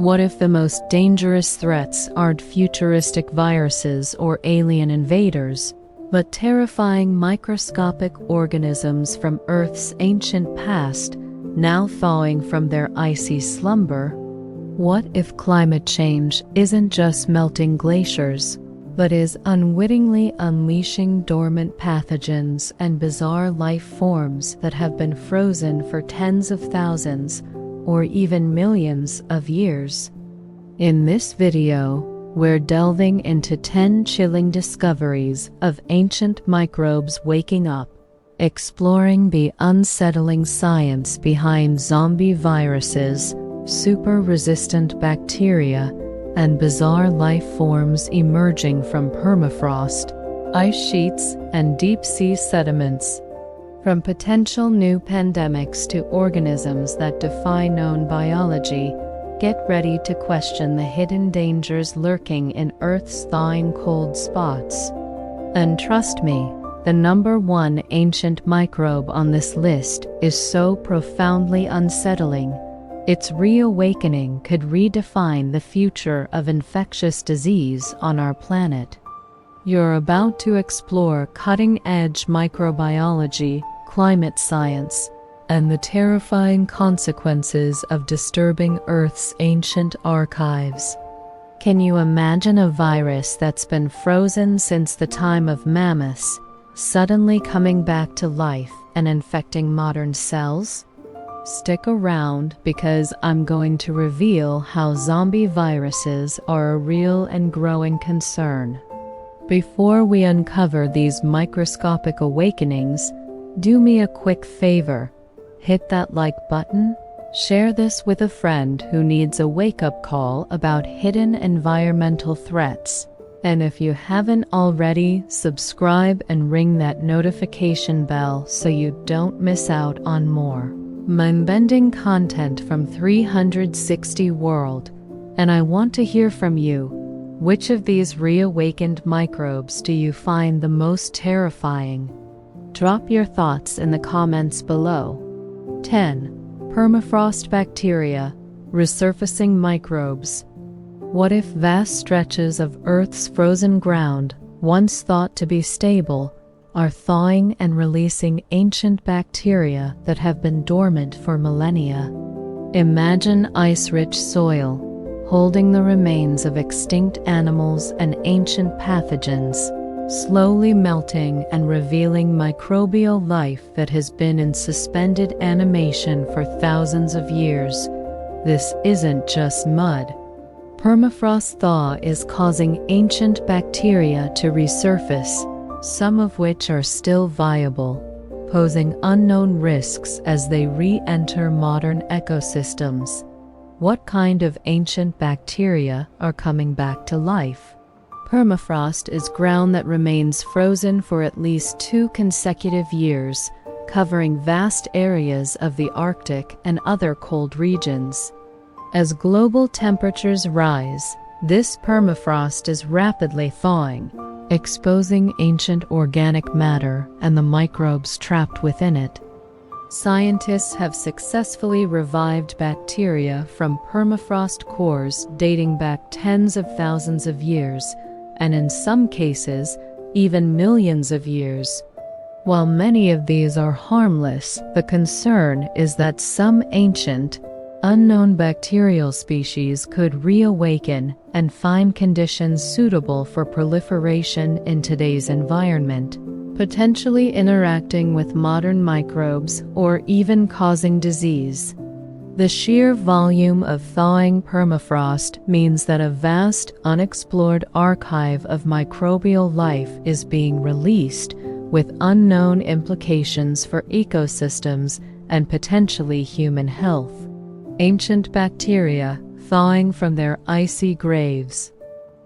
What if the most dangerous threats aren't futuristic viruses or alien invaders, but terrifying microscopic organisms from Earth's ancient past, now thawing from their icy slumber? What if climate change isn't just melting glaciers, but is unwittingly unleashing dormant pathogens and bizarre life forms that have been frozen for tens of thousands or even millions of years? In this video, we're delving into 10 chilling discoveries of ancient microbes waking up, exploring the unsettling science behind zombie viruses, super-resistant bacteria, and bizarre life forms emerging from permafrost, ice sheets, and deep-sea sediments. From potential new pandemics to organisms that defy known biology, get ready to question the hidden dangers lurking in Earth's thawing cold spots. And trust me, the number one ancient microbe on this list is so profoundly unsettling, its reawakening could redefine the future of infectious disease on our planet. You're about to explore cutting-edge microbiology, climate science, and the terrifying consequences of disturbing Earth's ancient archives. Can you imagine a virus that's been frozen since the time of mammoths, suddenly coming back to life and infecting modern cells? Stick around because I'm going to reveal how zombie viruses are a real and growing concern. Before we uncover these microscopic awakenings, do me a quick favor. Hit that like button, share this with a friend who needs a wake-up call about hidden environmental threats, and if you haven't already, subscribe and ring that notification bell so you don't miss out on more mind-bending content from 360 World. And I want to hear from you. Which of these reawakened microbes do you find the most terrifying? Drop your thoughts in the comments below. 10. Permafrost bacteria, resurfacing microbes. What if vast stretches of Earth's frozen ground, once thought to be stable, are thawing and releasing ancient bacteria that have been dormant for millennia? Imagine ice-rich soil, holding the remains of extinct animals and ancient pathogens, slowly melting and revealing microbial life that has been in suspended animation for thousands of years. This isn't just mud. Permafrost thaw is causing ancient bacteria to resurface, some of which are still viable, posing unknown risks as they re-enter modern ecosystems. What kind of ancient bacteria are coming back to life? Permafrost is ground that remains frozen for at least 2 consecutive years, covering vast areas of the Arctic and other cold regions. As global temperatures rise, this permafrost is rapidly thawing, exposing ancient organic matter and the microbes trapped within it. Scientists have successfully revived bacteria from permafrost cores dating back tens of thousands of years, and in some cases, even millions of years. While many of these are harmless, the concern is that some ancient, unknown bacterial species could reawaken and find conditions suitable for proliferation in today's environment, potentially interacting with modern microbes or even causing disease. The sheer volume of thawing permafrost means that a vast, unexplored archive of microbial life is being released, with unknown implications for ecosystems and potentially human health. Ancient bacteria thawing from their icy graves.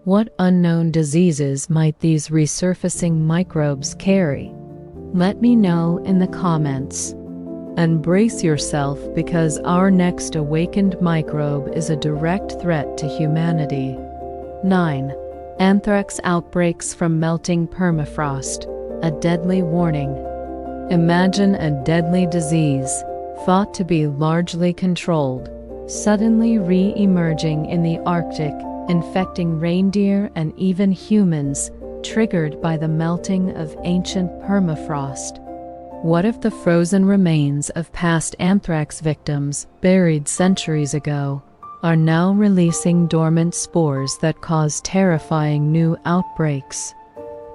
What unknown diseases might these resurfacing microbes carry? Let me know in the comments. And brace yourself because our next awakened microbe is a direct threat to humanity. 9. Anthrax outbreaks from melting permafrost, a deadly warning. Imagine a deadly disease, thought to be largely controlled, suddenly re-emerging in the Arctic, infecting reindeer and even humans, triggered by the melting of ancient permafrost. What if the frozen remains of past anthrax victims, buried centuries ago, are now releasing dormant spores that cause terrifying new outbreaks?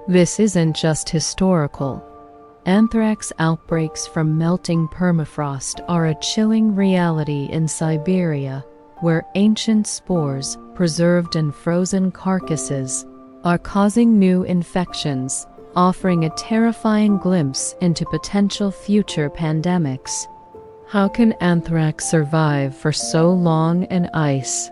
This isn't just historical. Anthrax outbreaks from melting permafrost are a chilling reality in Siberia, where ancient spores, preserved in frozen carcasses, are causing new infections, offering a terrifying glimpse into potential future pandemics. How can anthrax survive for so long in ice?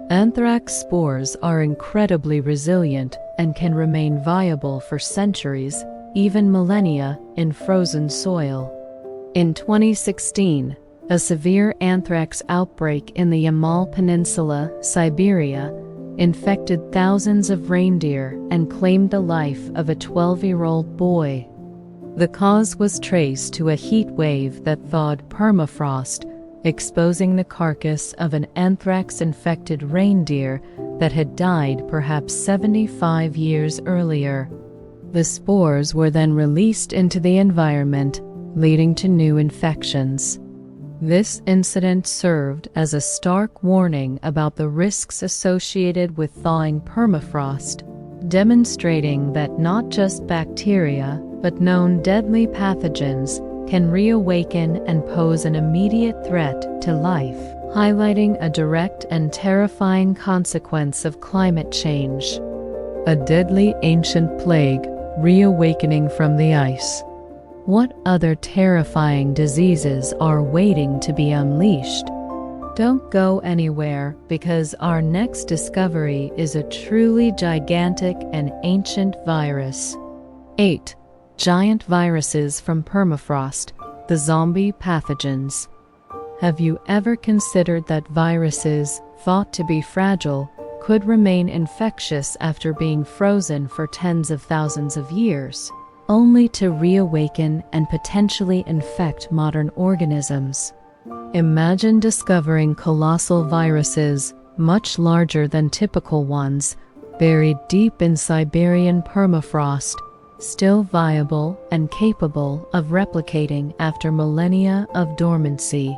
Anthrax spores are incredibly resilient and can remain viable for centuries, even millennia, in frozen soil. In 2016, a severe anthrax outbreak in the Yamal Peninsula, Siberia, infected thousands of reindeer and claimed the life of a 12-year-old boy. The cause was traced to a heat wave that thawed permafrost, exposing the carcass of an anthrax-infected reindeer that had died perhaps 75 years earlier. The spores were then released into the environment, leading to new infections. This incident served as a stark warning about the risks associated with thawing permafrost, demonstrating that not just bacteria, but known deadly pathogens can reawaken and pose an immediate threat to life, highlighting a direct and terrifying consequence of climate change. A deadly ancient plague, reawakening from the ice. What other terrifying diseases are waiting to be unleashed? Don't go anywhere, because our next discovery is a truly gigantic and ancient virus. 8. Giant viruses from permafrost, the zombie pathogens. Have you ever considered that viruses, thought to be fragile, could remain infectious after being frozen for tens of thousands of years, only to reawaken and potentially infect modern organisms? Imagine discovering colossal viruses, much larger than typical ones, buried deep in Siberian permafrost, still viable and capable of replicating after millennia of dormancy.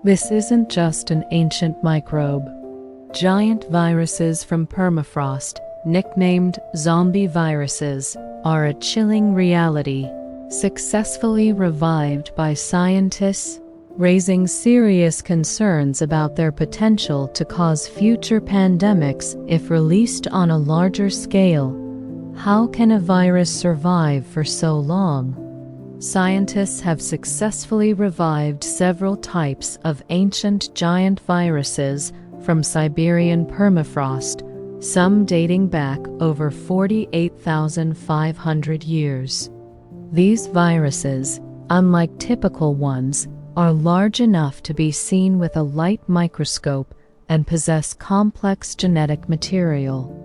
This isn't just an ancient microbe. Giant viruses from permafrost, nicknamed zombie viruses, are a chilling reality, successfully revived by scientists, raising serious concerns about their potential to cause future pandemics if released on a larger scale. How can a virus survive for so long? Scientists have successfully revived several types of ancient giant viruses from Siberian permafrost, some dating back over 48,500 years. These viruses, unlike typical ones, are large enough to be seen with a light microscope and possess complex genetic material.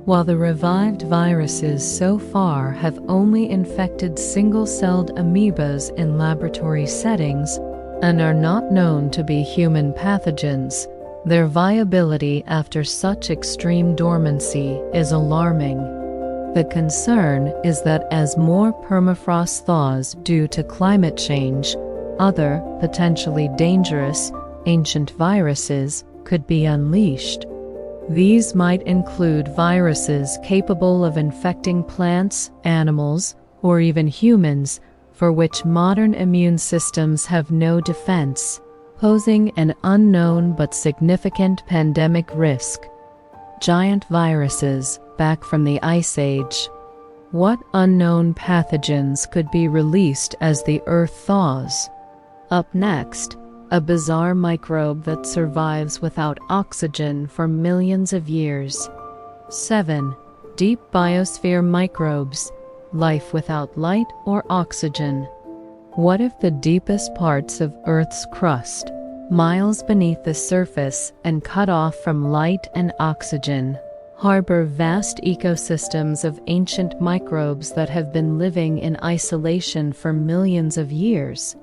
While the revived viruses so far have only infected single-celled amoebas in laboratory settings and are not known to be human pathogens, their viability after such extreme dormancy is alarming. The concern is that as more permafrost thaws due to climate change, other, potentially dangerous, ancient viruses could be unleashed. These might include viruses capable of infecting plants, animals, or even humans, for which modern immune systems have no defense, posing an unknown but significant pandemic risk. Giant viruses back from the Ice Age. What unknown pathogens could be released as the Earth thaws? Up next, a bizarre microbe that survives without oxygen for millions of years. 7. Deep biosphere microbes, life without light or oxygen. What if the deepest parts of Earth's crust, miles beneath the surface and cut off from light and oxygen, harbor vast ecosystems of ancient microbes that have been living in isolation for millions of years?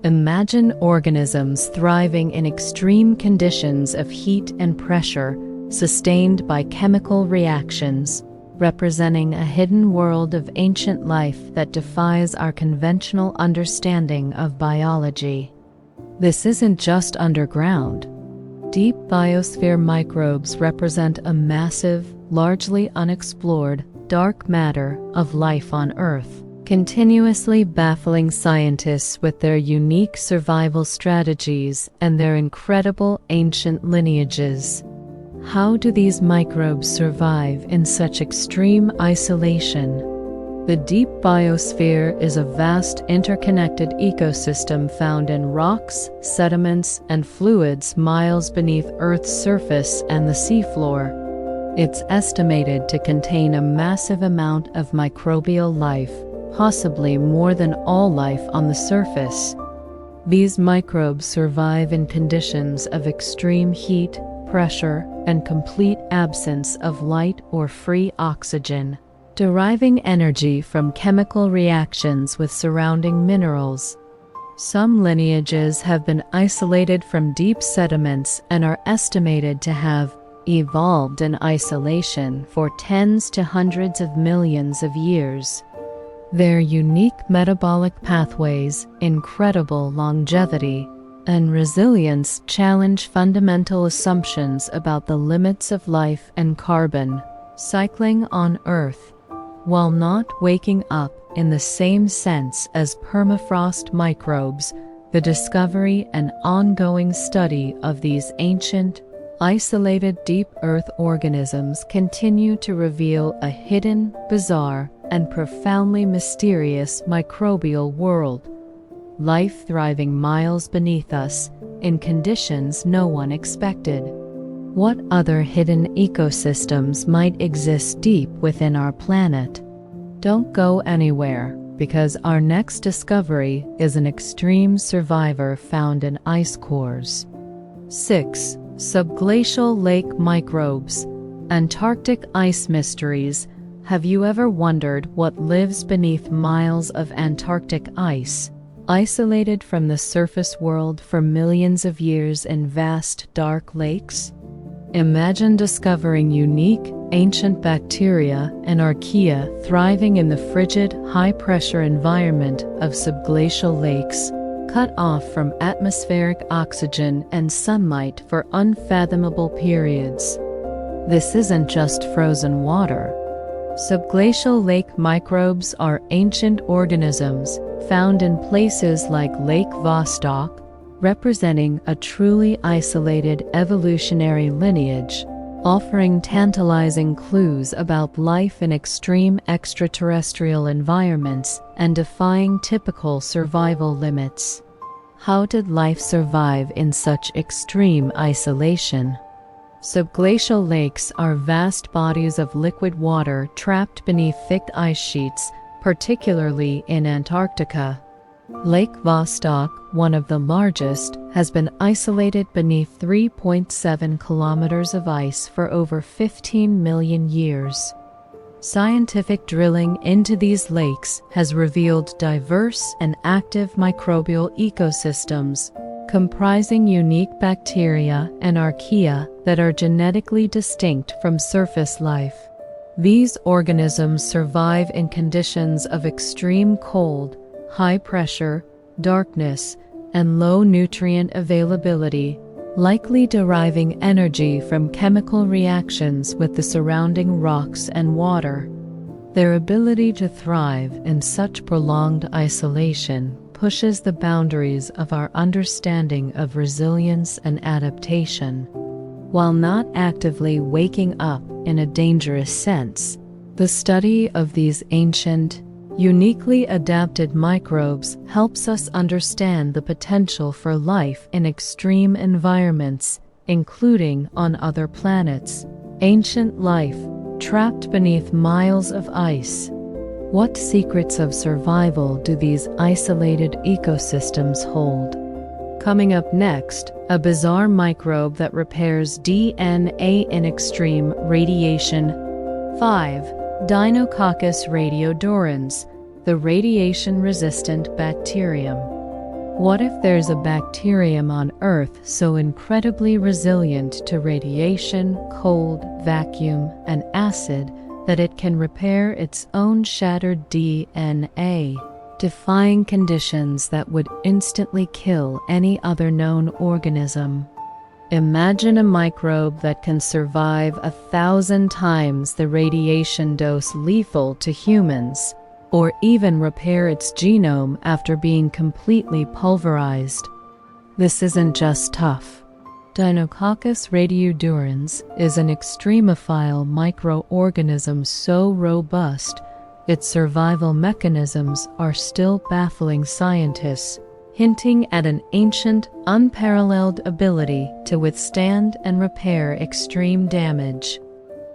Imagine organisms thriving in extreme conditions of heat and pressure, sustained by chemical reactions, representing a hidden world of ancient life that defies our conventional understanding of biology. This isn't just underground. Deep biosphere microbes represent a massive, largely unexplored, dark matter of life on Earth, continuously baffling scientists with their unique survival strategies and their incredible ancient lineages. How do these microbes survive in such extreme isolation? The deep biosphere is a vast interconnected ecosystem found in rocks, sediments, and fluids miles beneath Earth's surface and the seafloor. It's estimated to contain a massive amount of microbial life, possibly more than all life on the surface. These microbes survive in conditions of extreme heat, pressure, and complete absence of light or free oxygen, deriving energy from chemical reactions with surrounding minerals. Some lineages have been isolated from deep sediments and are estimated to have evolved in isolation for tens to hundreds of millions of years. Their unique metabolic pathways, incredible longevity, and resilience challenge fundamental assumptions about the limits of life and carbon cycling on Earth. While not waking up in the same sense as permafrost microbes, the discovery and ongoing study of these ancient, isolated deep Earth organisms continue to reveal a hidden, bizarre, and profoundly mysterious microbial world. Life thriving miles beneath us, in conditions no one expected. What other hidden ecosystems might exist deep within our planet? Don't go anywhere, because our next discovery is an extreme survivor found in ice cores. 6. Subglacial lake microbes. Antarctic ice mysteries. Have you ever wondered what lives beneath miles of Antarctic ice, isolated from the surface world for millions of years in vast, dark lakes? Imagine discovering unique, ancient bacteria and archaea thriving in the frigid, high-pressure environment of subglacial lakes, cut off from atmospheric oxygen and sunlight for unfathomable periods. This isn't just frozen water. Subglacial lake microbes are ancient organisms found in places like Lake Vostok, representing a truly isolated evolutionary lineage, offering tantalizing clues about life in extreme extraterrestrial environments and defying typical survival limits. How did life survive in such extreme isolation? Subglacial lakes are vast bodies of liquid water trapped beneath thick ice sheets, particularly in Antarctica. Lake Vostok, one of the largest, has been isolated beneath 3.7 kilometers of ice for over 15 million years. Scientific drilling into these lakes has revealed diverse and active microbial ecosystems, comprising unique bacteria and archaea that are genetically distinct from surface life. These organisms survive in conditions of extreme cold, high pressure, darkness, and low nutrient availability, likely deriving energy from chemical reactions with the surrounding rocks and water. Their ability to thrive in such prolonged isolation pushes the boundaries of our understanding of resilience and adaptation. While not actively waking up in a dangerous sense, the study of these ancient, uniquely adapted microbes helps us understand the potential for life in extreme environments, including on other planets. Ancient life, trapped beneath miles of ice. What secrets of survival do these isolated ecosystems hold? Coming up next, a bizarre microbe that repairs DNA in extreme radiation. 5. Deinococcus radiodurans, the radiation-resistant bacterium. What if there's a bacterium on Earth so incredibly resilient to radiation, cold, vacuum, and acid that it can repair its own shattered DNA, defying conditions that would instantly kill any other known organism? Imagine a microbe that can survive 1,000 times the radiation dose lethal to humans, or even repair its genome after being completely pulverized. This isn't just tough. Deinococcus radiodurans is an extremophile microorganism so robust, its survival mechanisms are still baffling scientists, hinting at an ancient, unparalleled ability to withstand and repair extreme damage.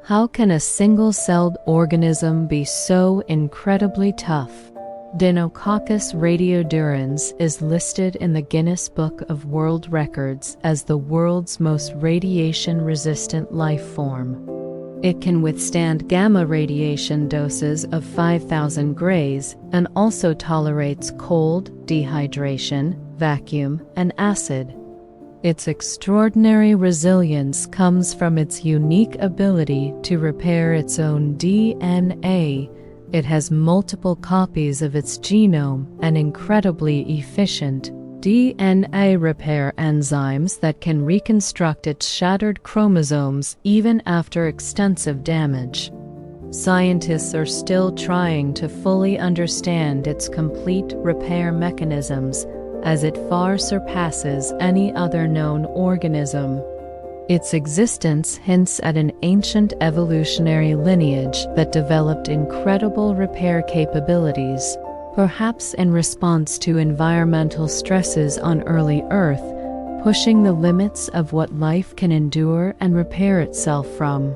How can a single-celled organism be so incredibly tough? Deinococcus radiodurans is listed in the Guinness Book of World Records as the world's most radiation-resistant life form. It can withstand gamma radiation doses of 5,000 grays and also tolerates cold, dehydration, vacuum, and acid. Its extraordinary resilience comes from its unique ability to repair its own DNA. It has multiple copies of its genome and incredibly efficient DNA repair enzymes that can reconstruct its shattered chromosomes even after extensive damage. Scientists are still trying to fully understand its complete repair mechanisms, as it far surpasses any other known organism. Its existence hints at an ancient evolutionary lineage that developed incredible repair capabilities, perhaps in response to environmental stresses on early Earth, pushing the limits of what life can endure and repair itself from.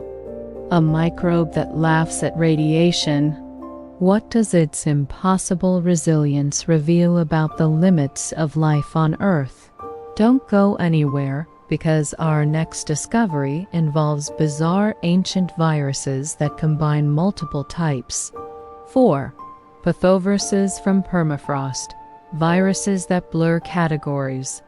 A microbe that laughs at radiation. What does its impossible resilience reveal about the limits of life on Earth? Don't go anywhere, because our next discovery involves bizarre ancient viruses that combine multiple types. 4. Pathoviruses from permafrost, viruses that blur categories.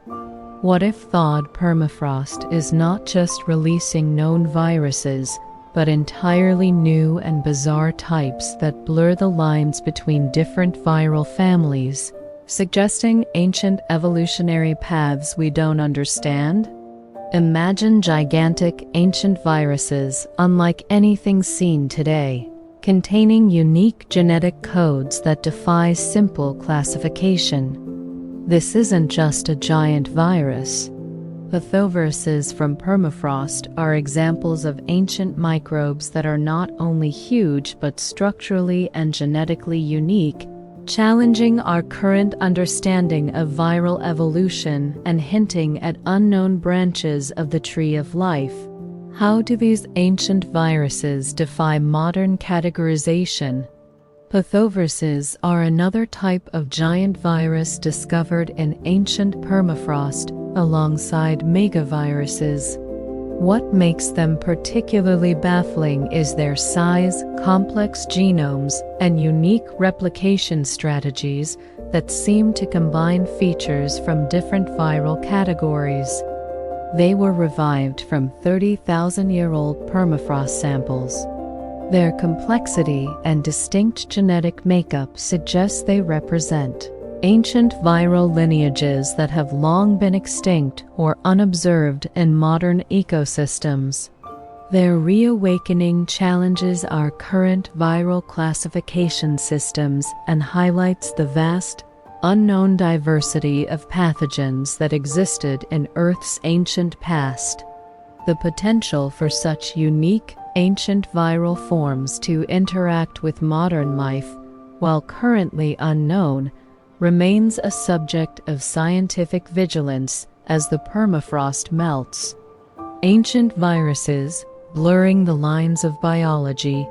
What if thawed permafrost is not just releasing known viruses, but entirely new and bizarre types that blur the lines between different viral families, suggesting ancient evolutionary paths we don't understand? Imagine gigantic ancient viruses unlike anything seen today, containing unique genetic codes that defy simple classification. This isn't just a giant virus. Pathoviruses from permafrost are examples of ancient microbes that are not only huge but structurally and genetically unique, challenging our current understanding of viral evolution and hinting at unknown branches of the tree of life. How do these ancient viruses defy modern categorization? Pathoviruses are another type of giant virus discovered in ancient permafrost alongside megaviruses. What makes them particularly baffling is their size, complex genomes, and unique replication strategies that seem to combine features from different viral categories. They were revived from 30,000-year-old permafrost samples. Their complexity and distinct genetic makeup suggest they represent ancient viral lineages that have long been extinct or unobserved in modern ecosystems. Their reawakening challenges our current viral classification systems and highlights the vast, unknown diversity of pathogens that existed in Earth's ancient past. The potential for such unique, ancient viral forms to interact with modern life, while currently unknown, remains a subject of scientific vigilance as the permafrost melts. Ancient viruses, blurring the lines of biology.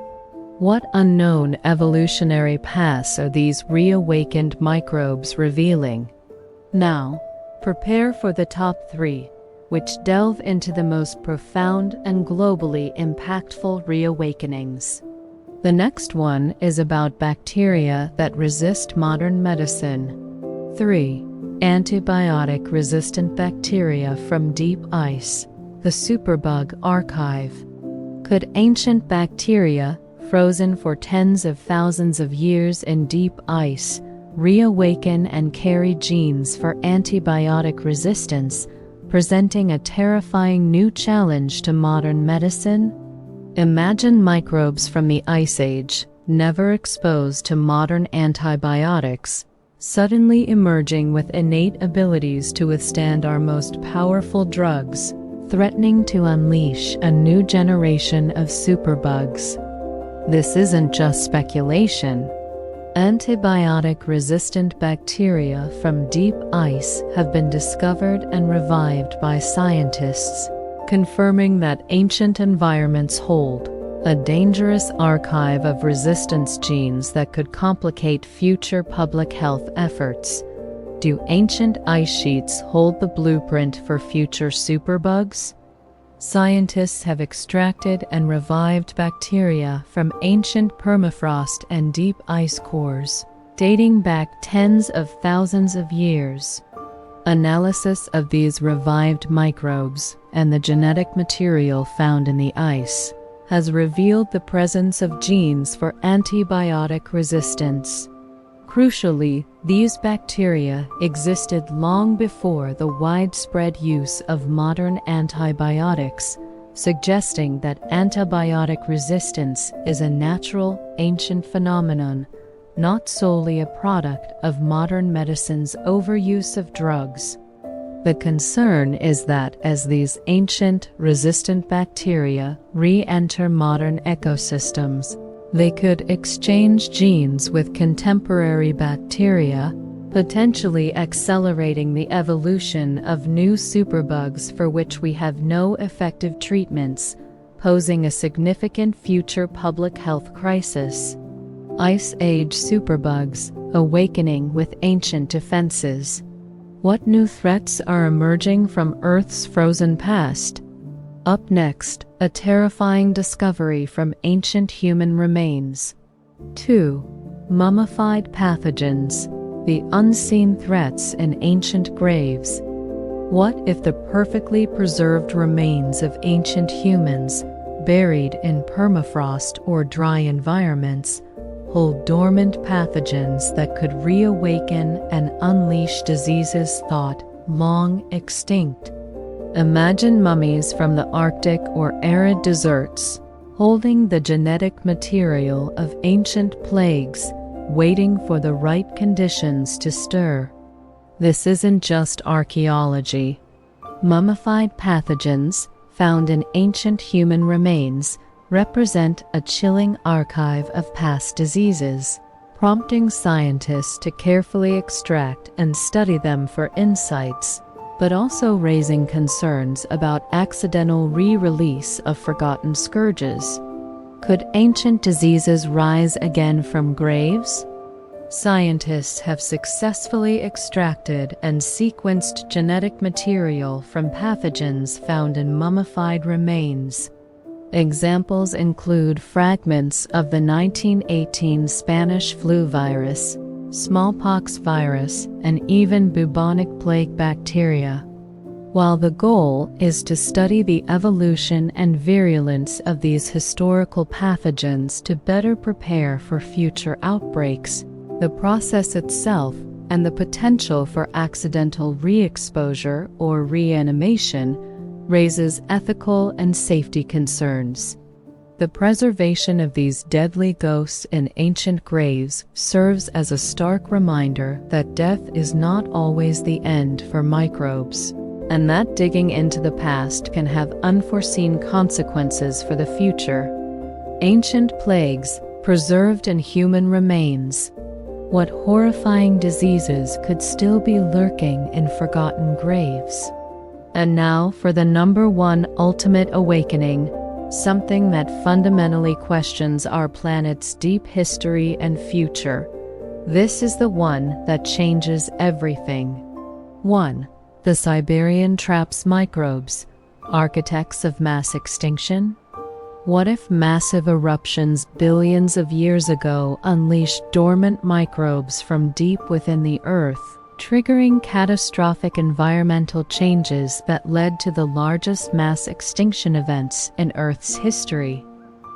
What unknown evolutionary paths are these reawakened microbes revealing? Now, prepare for the top 3, which delve into the most profound and globally impactful reawakenings. The next one is about bacteria that resist modern medicine. 3. Antibiotic-resistant bacteria from deep ice, the superbug archive. Could ancient bacteria, frozen for tens of thousands of years in deep ice, reawaken and carry genes for antibiotic resistance, presenting a terrifying new challenge to modern medicine? Imagine microbes from the Ice Age, never exposed to modern antibiotics, suddenly emerging with innate abilities to withstand our most powerful drugs, threatening to unleash a new generation of superbugs. This isn't just speculation. Antibiotic-resistant bacteria from deep ice have been discovered and revived by scientists, confirming that ancient environments hold a dangerous archive of resistance genes that could complicate future public health efforts. Do ancient ice sheets hold the blueprint for future superbugs? Scientists have extracted and revived bacteria from ancient permafrost and deep ice cores, dating back tens of thousands of years. Analysis of these revived microbes and the genetic material found in the ice has revealed the presence of genes for antibiotic resistance. Crucially, these bacteria existed long before the widespread use of modern antibiotics, suggesting that antibiotic resistance is a natural, ancient phenomenon, not solely a product of modern medicine's overuse of drugs. The concern is that as these ancient, resistant bacteria re-enter modern ecosystems, they could exchange genes with contemporary bacteria, potentially accelerating the evolution of new superbugs for which we have no effective treatments, posing a significant future public health crisis. Ice Age superbugs, awakening with ancient defenses. What new threats are emerging from Earth's frozen past? Up next, a terrifying discovery from ancient human remains. 2. Mummified pathogens, the unseen threats in ancient graves. What if the perfectly preserved remains of ancient humans, buried in permafrost or dry environments, hold dormant pathogens that could reawaken and unleash diseases thought long extinct? Imagine mummies from the Arctic or arid deserts, holding the genetic material of ancient plagues, waiting for the right conditions to stir. This isn't just archaeology. Mummified pathogens, found in ancient human remains, represent a chilling archive of past diseases, prompting scientists to carefully extract and study them for insights, but also raising concerns about accidental re-release of forgotten scourges. Could ancient diseases rise again from graves? Scientists have successfully extracted and sequenced genetic material from pathogens found in mummified remains. Examples include fragments of the 1918 Spanish flu virus, smallpox virus, and even bubonic plague bacteria. While the goal is to study the evolution and virulence of these historical pathogens to better prepare for future outbreaks, the process itself and the potential for accidental re-exposure or reanimation raises ethical and safety concerns. The preservation of these deadly ghosts in ancient graves serves as a stark reminder that death is not always the end for microbes, and that digging into the past can have unforeseen consequences for the future. Ancient plagues, preserved in human remains. What horrifying diseases could still be lurking in forgotten graves? And now for the number one ultimate awakening, something that fundamentally questions our planet's deep history and future. This is the one that changes everything. 1. The Siberian traps microbes, architects of mass extinction? What if massive eruptions billions of years ago unleashed dormant microbes from deep within the Earth, triggering catastrophic environmental changes that led to the largest mass extinction events in Earth's history.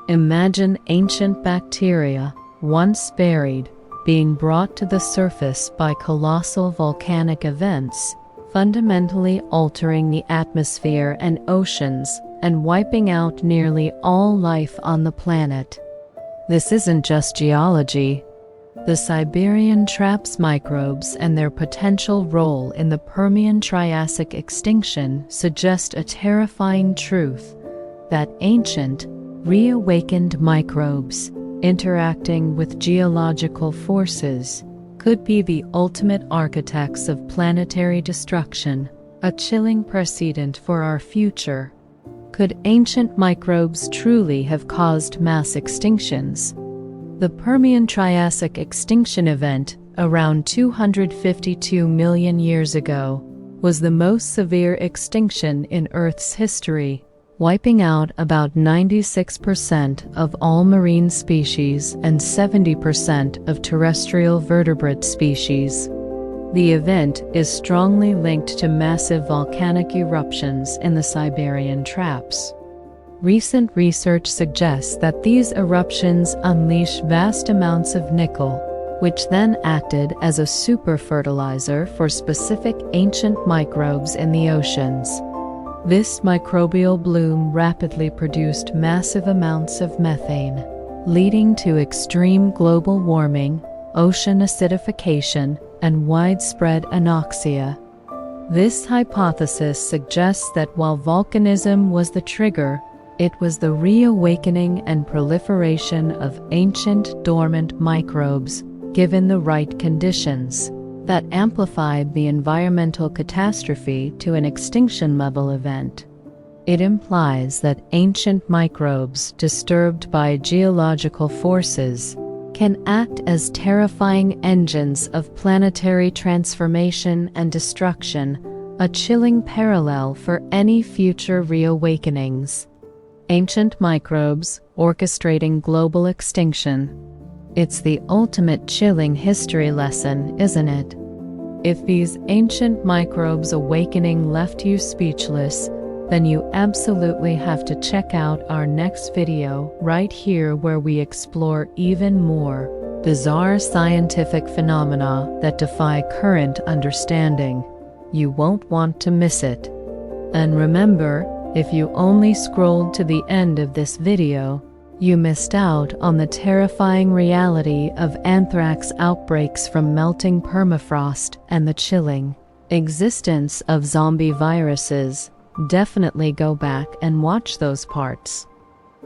Imagine ancient bacteria, once buried, being brought to the surface by colossal volcanic events, fundamentally altering the atmosphere and oceans and wiping out nearly all life on the planet. This isn't just geology. The Siberian traps microbes and their potential role in the Permian-Triassic extinction suggest a terrifying truth that ancient, reawakened microbes, interacting with geological forces, could be the ultimate architects of planetary destruction, a chilling precedent for our future. Could ancient microbes truly have caused mass extinctions? The Permian-Triassic extinction event, around 252 million years ago, was the most severe extinction in Earth's history, wiping out about 96% of all marine species and 70% of terrestrial vertebrate species. The event is strongly linked to massive volcanic eruptions in the Siberian traps. Recent research suggests that these eruptions unleash vast amounts of nickel, which then acted as a super fertilizer for specific ancient microbes in the oceans. This microbial bloom rapidly produced massive amounts of methane, leading to extreme global warming, ocean acidification, and widespread anoxia. This hypothesis suggests that while volcanism was the trigger, it was the reawakening and proliferation of ancient dormant microbes, given the right conditions, that amplified the environmental catastrophe to an extinction-level event. It implies that ancient microbes disturbed by geological forces can act as terrifying engines of planetary transformation and destruction, a chilling parallel for any future reawakenings. Ancient microbes orchestrating global extinction. It's the ultimate chilling history lesson, isn't it? If these ancient microbes awakening left you speechless, then you absolutely have to check out our next video right here, where we explore even more bizarre scientific phenomena that defy current understanding. You won't want to miss it. And remember, if you only scrolled to the end of this video, you missed out on the terrifying reality of anthrax outbreaks from melting permafrost and the chilling existence of zombie viruses. Definitely go back and watch those parts.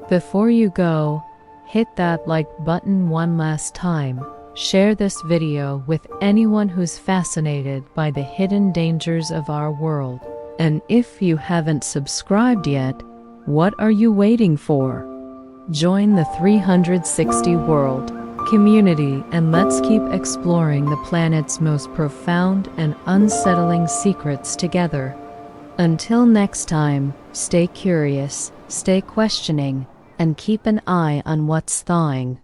Before you go, hit that like button one last time. Share this video with anyone who's fascinated by the hidden dangers of our world. And if you haven't subscribed yet, what are you waiting for? Join the 360 World community and let's keep exploring the planet's most profound and unsettling secrets together. Until next time, stay curious, stay questioning, and keep an eye on what's thawing.